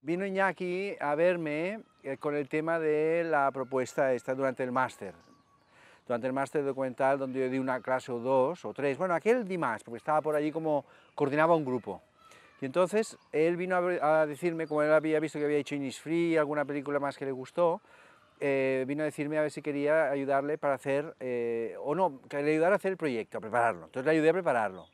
Vino Iñaki a verme con el tema de la propuesta esta durante el máster. Durante el máster documental, donde yo di una clase o dos o tres. Bueno, aquel di más, porque estaba por allí como coordinaba un grupo. Y entonces él vino a decirme, como él había visto que había hecho Innisfree, alguna película más que le gustó, vino a decirme a ver si quería ayudarle para hacer, o no, que le ayudara a hacer el proyecto, a prepararlo. Entonces le ayudé a prepararlo.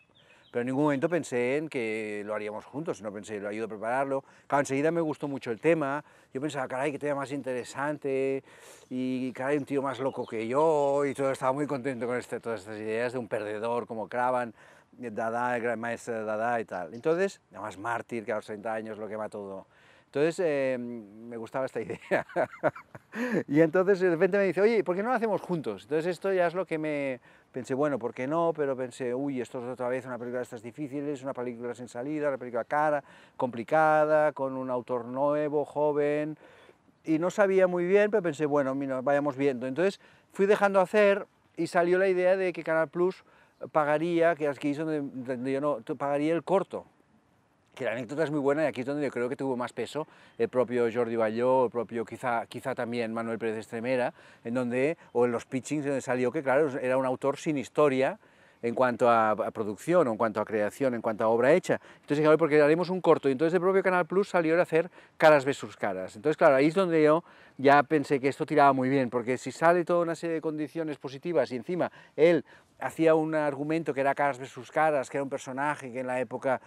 Pero en ningún momento pensé en que lo haríamos juntos, sino pensé, lo ayudo a prepararlo. Claro, enseguida me gustó mucho el tema. Yo pensaba, caray, qué tema más interesante, y caray, un tío más loco que yo, y todo, estaba muy contento con todas estas ideas de un perdedor como Cravan, Dada, el gran maestro de Dada y tal. Entonces, además mártir, que a los 30 años lo quema todo. Entonces, me gustaba esta idea. Y entonces de repente me dice, oye, ¿por qué no lo hacemos juntos? Entonces esto ya es lo que me pensé, bueno, ¿por qué no? Pero pensé, uy, esto es otra vez una película de estas difíciles, una película sin salida, una película cara, complicada, con un autor nuevo, joven, y no sabía muy bien, pero pensé, bueno, mira, vayamos viendo. Entonces fui dejando hacer y salió la idea de que Canal Plus pagaría, que aquí es donde yo no, pagaría el corto, que la anécdota es muy buena y aquí es donde yo creo que tuvo más peso el propio Jordi Balló, el propio quizá también Manuel Pérez Estremera, en donde, o en los pitchings donde salió que claro, era un autor sin historia en cuanto a producción, o en cuanto a creación, en cuanto a obra hecha. Entonces, claro, porque haremos un corto, y entonces el propio Canal Plus salió a hacer Caras versus Caras. Entonces, claro, ahí es donde yo ya pensé que esto tiraba muy bien, porque si sale toda una serie de condiciones positivas y encima él hacía un argumento que era Caras versus Caras, que era un personaje que en la época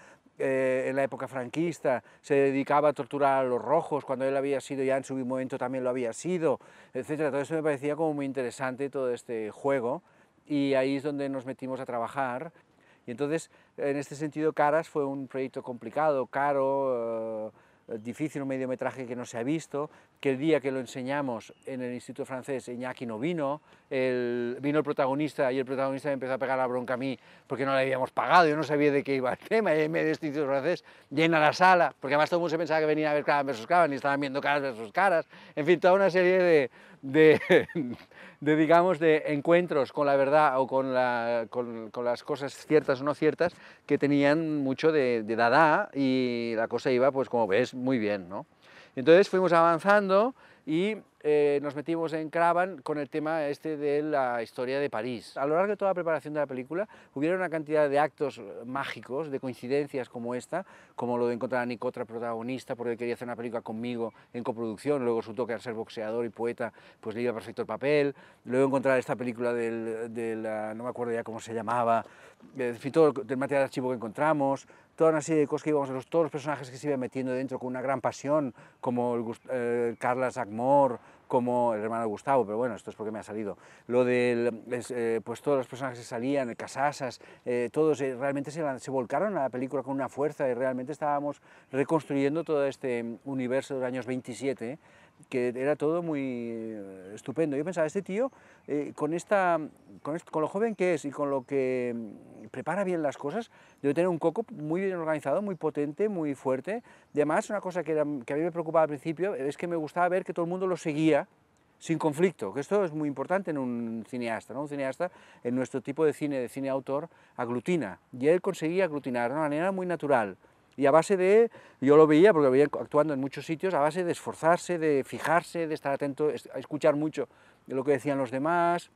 franquista se dedicaba a torturar a los rojos, cuando él había sido ya en su momento también lo había sido, etcétera. Todo eso me parecía como muy interesante, todo este juego, y ahí es donde nos metimos a trabajar. Y entonces, en este sentido, Caras fue un proyecto complicado, caro, difícil, un mediometraje que no se ha visto, que el día que lo enseñamos en el Instituto Francés, Iñaki no vino, vino el protagonista y el protagonista me empezó a pegar la bronca a mí porque no le habíamos pagado, yo no sabía de qué iba el tema, y en medio del Instituto Francés llena la sala, porque además todo el mundo se pensaba que venía a ver Caras versus Caras y estaban viendo Caras versus Caras, en fin, toda una serie de digamos, de encuentros con la verdad o con las cosas ciertas o no ciertas que tenían mucho de Dada, y la cosa iba, pues como ves, muy bien, ¿no? Entonces fuimos avanzando y nos metimos en Cravan con el tema este de la historia de París. A lo largo de toda la preparación de la película hubiera una cantidad de actos mágicos, de coincidencias como esta, como lo de encontrar a Nick otra protagonista porque quería hacer una película conmigo en coproducción, luego resultó que al ser boxeador y poeta pues le iba perfecto el papel, luego encontrar esta película no me acuerdo ya cómo se llamaba, en fin, todo el material de archivo que encontramos, toda una serie de cosas que íbamos a ver, todos los personajes que se iban metiendo dentro con una gran pasión, como Carlas Agmor, como el hermano de Gustavo, pero bueno, esto es porque me ha salido. Lo de, pues todos los personajes que salían, el Casasas, todos realmente se volcaron a la película con una fuerza, y realmente estábamos reconstruyendo todo este universo de los años 27, que era todo muy estupendo. Yo pensaba, este tío, con lo joven que es y con lo que prepara bien las cosas, debe tener un coco muy bien organizado, muy potente, muy fuerte. Y además, una cosa que a mí me preocupaba al principio es que me gustaba ver que todo el mundo lo seguía sin conflicto, que esto es muy importante en un cineasta, ¿no? Un cineasta, en nuestro tipo de cine autor, aglutina, y él conseguía aglutinar de una manera muy natural. Y a base de, yo lo veía, porque lo veía actuando en muchos sitios, a base de esforzarse, de fijarse, de estar atento, a escuchar mucho de lo que decían los demás,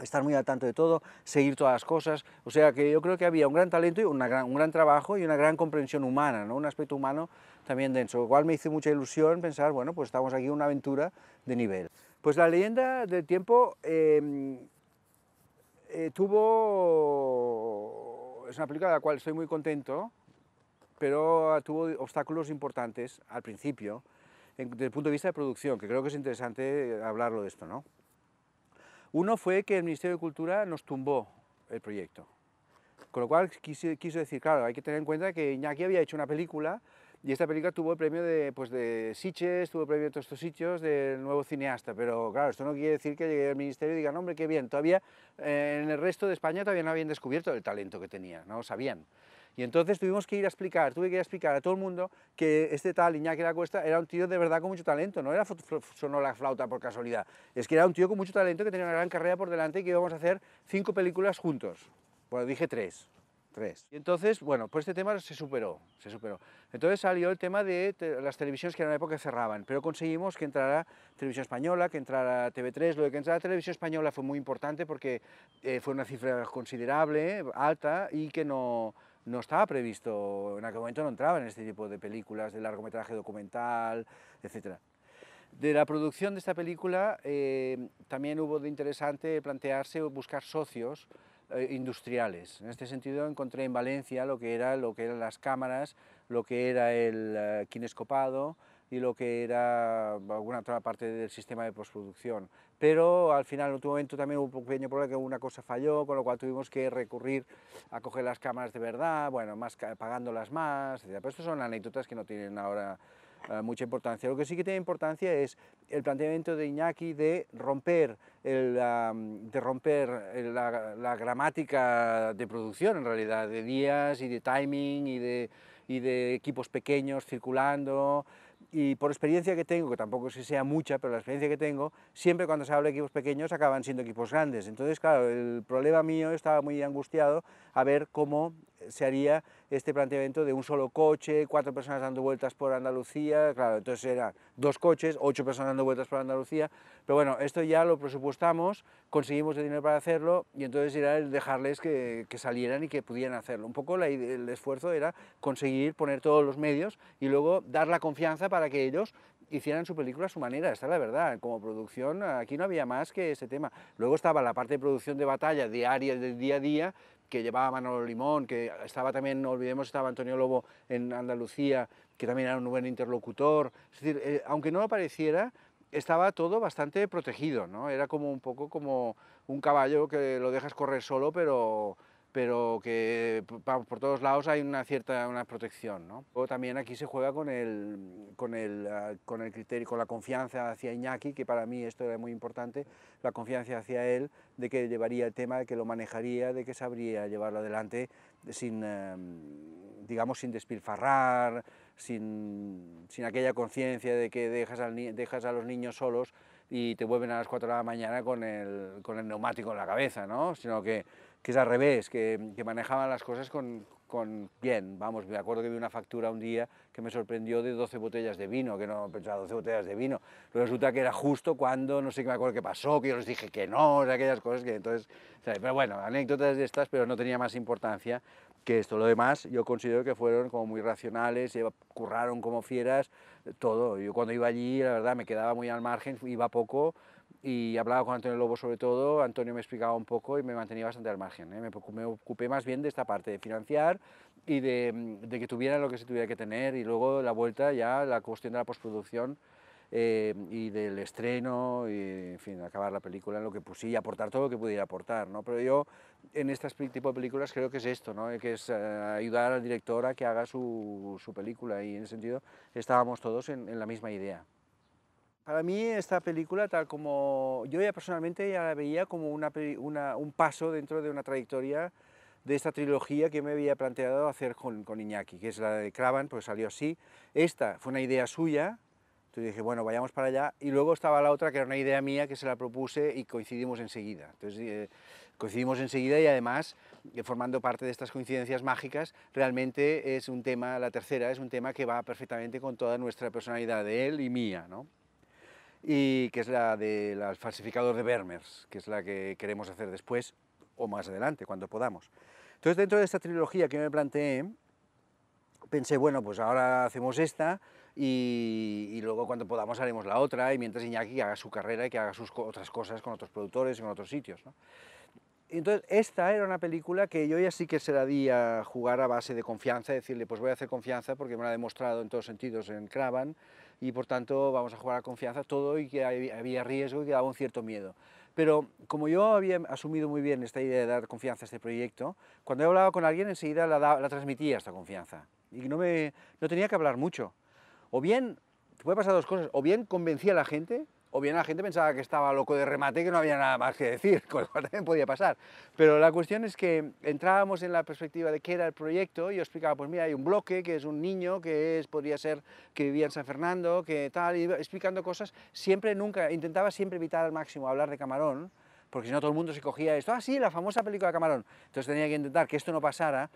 estar muy al tanto de todo, seguir todas las cosas. O sea que yo creo que había un gran talento y un gran trabajo y una gran comprensión humana, ¿no? Un aspecto humano también denso. Igual me hizo mucha ilusión pensar, bueno, pues estamos aquí en una aventura de nivel. Pues la leyenda del tiempo es una película de la cual estoy muy contento, pero tuvo obstáculos importantes al principio, desde el punto de vista de producción, que creo que es interesante hablarlo de esto, ¿no? Uno fue que el Ministerio de Cultura nos tumbó el proyecto, con lo cual quiso decir, claro, hay que tener en cuenta que Iñaki había hecho una película, y esta película tuvo el premio de Sitges, tuvo el premio de todos estos sitios del nuevo cineasta, pero claro, esto no quiere decir que llegue al ministerio y digan, hombre, qué bien, todavía en el resto de España todavía no habían descubierto el talento que tenía, no lo sabían. Y entonces tuve que ir a explicar a todo el mundo que este tal Iñaki de la Cuesta era un tío de verdad con mucho talento, no era sonó la flauta por casualidad, es que era un tío con mucho talento que tenía una gran carrera por delante y que íbamos a hacer 5 películas juntos. Bueno, dije 3, 3. Y entonces, bueno, pues este tema se superó. Entonces salió el tema de las televisiones que en una época cerraban, pero conseguimos que entrara Televisión Española, que entrara TV3. Lo de que entrara Televisión Española fue muy importante porque fue una cifra considerable, alta, y que no estaba previsto, en aquel momento no entraba en este tipo de películas de largometraje documental, etcétera. De la producción de esta película también hubo de interesante plantearse buscar socios industriales. En este sentido encontré en Valencia lo que eran las cámaras, lo que era el kinescopado y lo que era alguna otra parte del sistema de postproducción. Pero al final, en último momento, también hubo un pequeño problema, que una cosa falló, con lo cual tuvimos que recurrir a coger las cámaras de verdad, bueno, pagándolas más, etc. Pero estas son anécdotas que no tienen ahora mucha importancia. Lo que sí que tiene importancia es el planteamiento de Iñaki de romper, la gramática de producción, en realidad, de días y de timing y de equipos pequeños circulando. Y por experiencia que tengo, que tampoco es que sea mucha, pero la experiencia que tengo, siempre cuando se habla de equipos pequeños acaban siendo equipos grandes. Entonces, claro, el problema mío, estaba muy angustiado a ver cómo se haría este planteamiento de un solo coche, 4 personas dando vueltas por Andalucía. Claro, entonces eran 2 coches, 8 personas dando vueltas por Andalucía. Pero bueno, esto ya lo presupuestamos, conseguimos el dinero para hacerlo, y entonces era el dejarles que salieran y que pudieran hacerlo. Un poco el esfuerzo era conseguir poner todos los medios y luego dar la confianza para que ellos hicieran su película a su manera. Esta es la verdad. Como producción aquí no había más que ese tema. Luego estaba la parte de producción de batalla diaria, del día a día, que llevaba Manolo Limón, que estaba también, no olvidemos, estaba Antonio Lobo en Andalucía, que también era un buen interlocutor. Es decir, aunque no lo pareciera, estaba todo bastante protegido, ¿no? Era como un poco como un caballo que lo dejas correr solo, pero que por todos lados hay una cierta protección, ¿no? Luego también aquí se juega con el criterio, con la confianza hacia Iñaki, que para mí esto era muy importante, la confianza hacia él, de que llevaría el tema, de que lo manejaría, de que sabría llevarlo adelante sin, digamos, sin despilfarrar, sin aquella conciencia de que dejas a los niños solos y te vuelven a las 4 de la mañana con el neumático en la cabeza, ¿no? Sino que es al revés, que manejaban las cosas con bien. Vamos, me acuerdo que vi una factura un día que me sorprendió de 12 botellas de vino, que no pensaba 12 botellas de vino, pero resulta que era justo cuando, no sé qué me acuerdo qué pasó, que yo les dije que no, aquellas cosas que entonces, ¿sabes? Pero bueno, anécdotas de estas, pero no tenía más importancia que esto. Lo demás yo considero que fueron como muy racionales, curraron como fieras, todo. Yo cuando iba allí, la verdad, me quedaba muy al margen, iba poco, y hablaba con Antonio Lobo sobre todo. Antonio me explicaba un poco y me mantenía bastante al margen, ¿eh? Me ocupé más bien de esta parte, de financiar y de que tuviera lo que se tuviera que tener, y luego la vuelta ya, la cuestión de la postproducción y del estreno, y en fin, acabar la película en lo que pues sí, aportar todo lo que pudiera aportar, ¿no? Pero yo en este tipo de películas creo que es esto, ¿no? Que es ayudar al director a que haga su película, y en ese sentido estábamos todos en la misma idea. Para mí esta película, tal como yo ya personalmente ya la veía como un paso dentro de una trayectoria de esta trilogía que me había planteado hacer con Iñaki, que es la de Cravan, pues salió así. Esta fue una idea suya, entonces dije, bueno, vayamos para allá, y luego estaba la otra que era una idea mía que se la propuse y coincidimos enseguida. Entonces coincidimos enseguida, y además, formando parte de estas coincidencias mágicas, realmente es un tema, la tercera es un tema que va perfectamente con toda nuestra personalidad, de él y mía, ¿no? Y que es la del falsificador de Vermeers, que es la que queremos hacer después o más adelante, cuando podamos. Entonces, dentro de esta trilogía que me planteé, pensé, bueno, pues ahora hacemos esta y luego cuando podamos haremos la otra, y mientras Iñaki haga su carrera y que haga sus otras cosas con otros productores y con otros sitios, ¿no? Entonces, esta era una película que yo ya sí que se la di a jugar a base de confianza, decirle, pues voy a hacer confianza porque me lo ha demostrado en todos sentidos en Cravan, y por tanto vamos a jugar a confianza todo, y que había riesgo y que daba un cierto miedo. Pero como yo había asumido muy bien esta idea de dar confianza a este proyecto, cuando he hablado con alguien enseguida la transmitía esta confianza, y no tenía que hablar mucho. O bien, puede pasar dos cosas, o bien convencía a la gente, o bien la gente pensaba que estaba loco de remate, que no había nada más que decir, con lo cual también podía pasar. Pero la cuestión es que entrábamos en la perspectiva de qué era el proyecto, y yo explicaba, pues mira, hay un bloque que es un niño, podría ser que vivía en San Fernando, que tal, y iba explicando cosas, intentaba siempre evitar al máximo hablar de Camarón, porque si no todo el mundo se cogía esto, sí, la famosa película de Camarón. Entonces tenía que intentar que esto no pasara,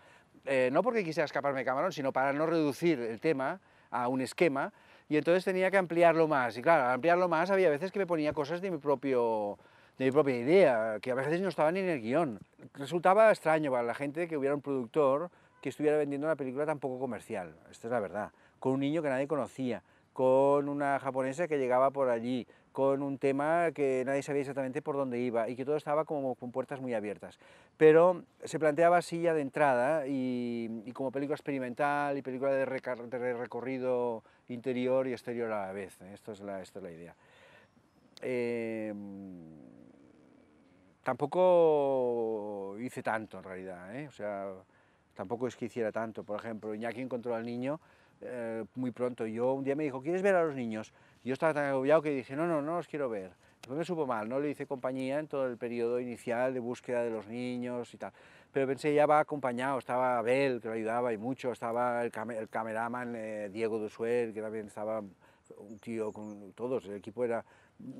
no porque quisiera escaparme de Camarón, sino para no reducir el tema a un esquema, y entonces tenía que ampliarlo más. Y claro, al ampliarlo más había veces que me ponía cosas de mi propia idea, que a veces no estaban ni en el guión. Resultaba extraño para la gente que hubiera un productor que estuviera vendiendo una película tan poco comercial, esto es la verdad, con un niño que nadie conocía, con una japonesa que llegaba por allí, con un tema que nadie sabía exactamente por dónde iba y que todo estaba como con puertas muy abiertas. Pero se planteaba así ya de entrada y como película experimental y película de recorrido interior y exterior a la vez. Esta es la idea. Tampoco hice tanto en realidad, o sea, tampoco es que hiciera tanto. Por ejemplo, Iñaki encontró al niño muy pronto. Yo un día me dijo, ¿quieres ver a los niños? Y yo estaba tan agobiado que dije, no, no, no los quiero ver. Después me supo mal, no le hice compañía en todo el periodo inicial de búsqueda de los niños y tal. Pero pensé, ya va acompañado, estaba Abel, que lo ayudaba y mucho, estaba el cameraman Diego Dusuel, que también estaba un tío con todos, el equipo era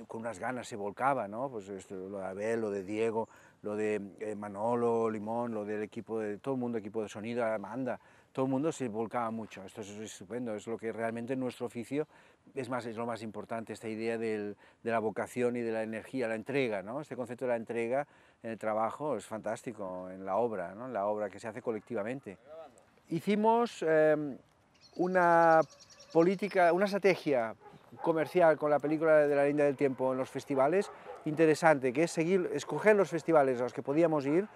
con unas ganas, se volcaba, ¿no? Pues esto, lo de Abel, lo de Diego, lo de Manolo, Limón, lo del equipo de todo el mundo, equipo de sonido, Amanda, todo el mundo se volcaba mucho. Esto es estupendo, es lo que realmente en nuestro oficio es lo más importante, esta idea de la vocación y de la energía, la entrega, ¿no? Este concepto de la entrega en el trabajo es fantástico, en la obra, ¿no? En la obra que se hace colectivamente. Hicimos una política, una estrategia comercial con la película de La Línea del Tiempo en los festivales interesante, que es escoger los festivales a los que podíamos ir.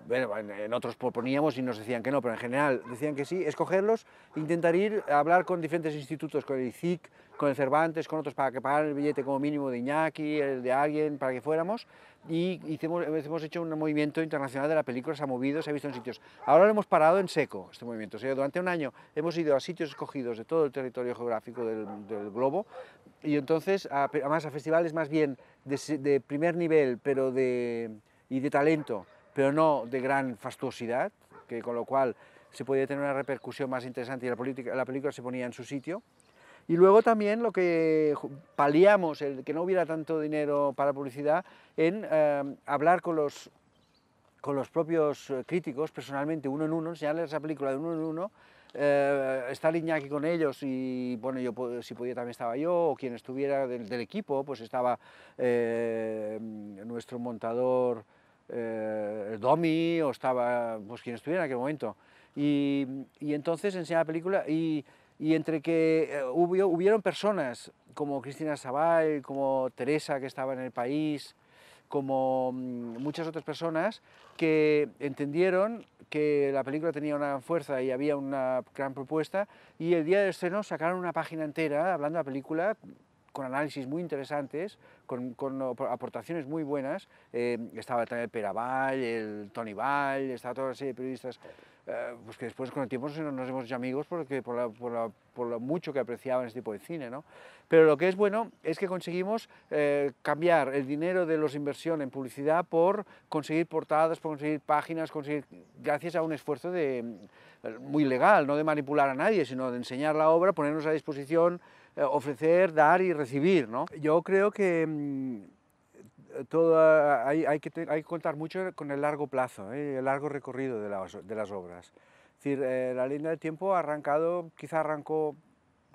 Bueno, en otros proponíamos y nos decían que no, pero en general decían que sí, escogerlos, intentar ir a hablar con diferentes institutos, con el ICIC, con el Cervantes, con otros, para que pagaran el billete como mínimo de Iñaki, el de alguien, para que fuéramos, y hemos hecho un movimiento internacional de la película, se ha movido, se ha visto en sitios. Ahora lo hemos parado en seco, este movimiento. O sea, durante un año hemos ido a sitios escogidos de todo el territorio geográfico del globo, y entonces, además a festivales más bien de primer nivel, y de talento, pero no de gran fastuosidad, que con lo cual se podía tener una repercusión más interesante y la película se ponía en su sitio. Y luego también lo que paliamos, el que no hubiera tanto dinero para publicidad, en hablar con los propios críticos, personalmente, uno en uno, enseñarles esa película de uno en uno, estar Iñaki con ellos y, bueno, yo si podía también estaba yo, o quien estuviera del equipo, pues estaba nuestro montador Domi, o estaba pues quien estuviera en aquel momento. Y entonces enseñar la película y entre que hubieron personas como Cristina Sabay, como Teresa, que estaba en El País, como muchas otras personas que entendieron que la película tenía una fuerza y había una gran propuesta, y el día del estreno sacaron una página entera hablando de la película, con análisis muy interesantes, con aportaciones muy buenas. Estaba también el Pere Vall, el Toni Vall, estaba toda una serie de periodistas pues que después con el tiempo nos hemos hecho amigos porque por lo mucho que apreciaban este tipo de cine, ¿no? Pero lo que es bueno es que conseguimos cambiar el dinero de los inversión en publicidad por conseguir portadas, por conseguir páginas, gracias a un esfuerzo muy legal, no de manipular a nadie, sino de enseñar la obra, ponernos a disposición, ofrecer, dar y recibir, ¿no? Yo creo que hay que contar mucho con el largo plazo, el largo recorrido de las obras. Es decir, La Línea del Tiempo quizá arrancó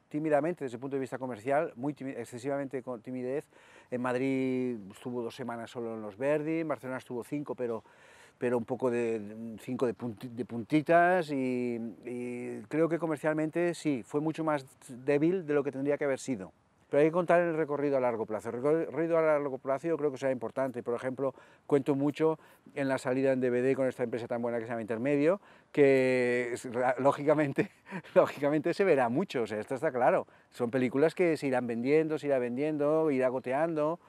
tímidamente desde el punto de vista comercial, excesivamente con timidez. En Madrid estuvo 2 semanas solo en los Verdi, en Barcelona estuvo 5, pero un poco de 5 de puntitas, y creo que comercialmente sí, fue mucho más débil de lo que tendría que haber sido. Pero hay que contar el recorrido a largo plazo. El recorrido a largo plazo yo creo que será importante. Por ejemplo, cuento mucho en la salida en DVD con esta empresa tan buena que se llama Intermedio, que lógicamente, lógicamente se verá mucho, o sea, esto está claro. Son películas que se irá vendiendo, irá goteando,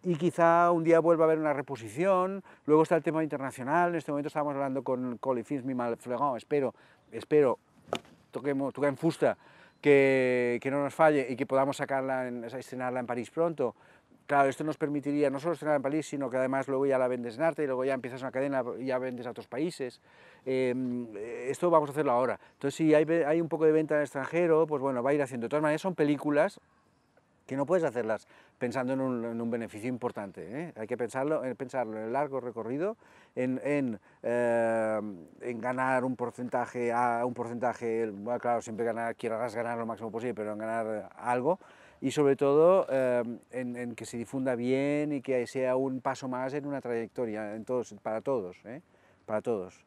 y quizá un día vuelva a haber una reposición. Luego está el tema internacional. En este momento estamos hablando con les Films Mimal Fleurant, espero toquem fusta, que no nos falle y que podamos estrenarla en París pronto. Claro, esto nos permitiría no solo estrenarla en París, sino que además luego ya la vendes en arte y luego ya empiezas una cadena y ya vendes a otros países. Esto vamos a hacerlo ahora. Entonces, si hay un poco de venta en el extranjero, pues bueno, va a ir haciendo. De todas maneras, son películas que no puedes hacerlas pensando en un beneficio importante, ¿eh? Hay que pensarlo en el largo recorrido, en ganar un porcentaje, bueno, claro, siempre quieras ganar lo máximo posible, pero en ganar algo, y sobre todo en que se difunda bien y que sea un paso más en una trayectoria, para todos, ¿eh? Para todos.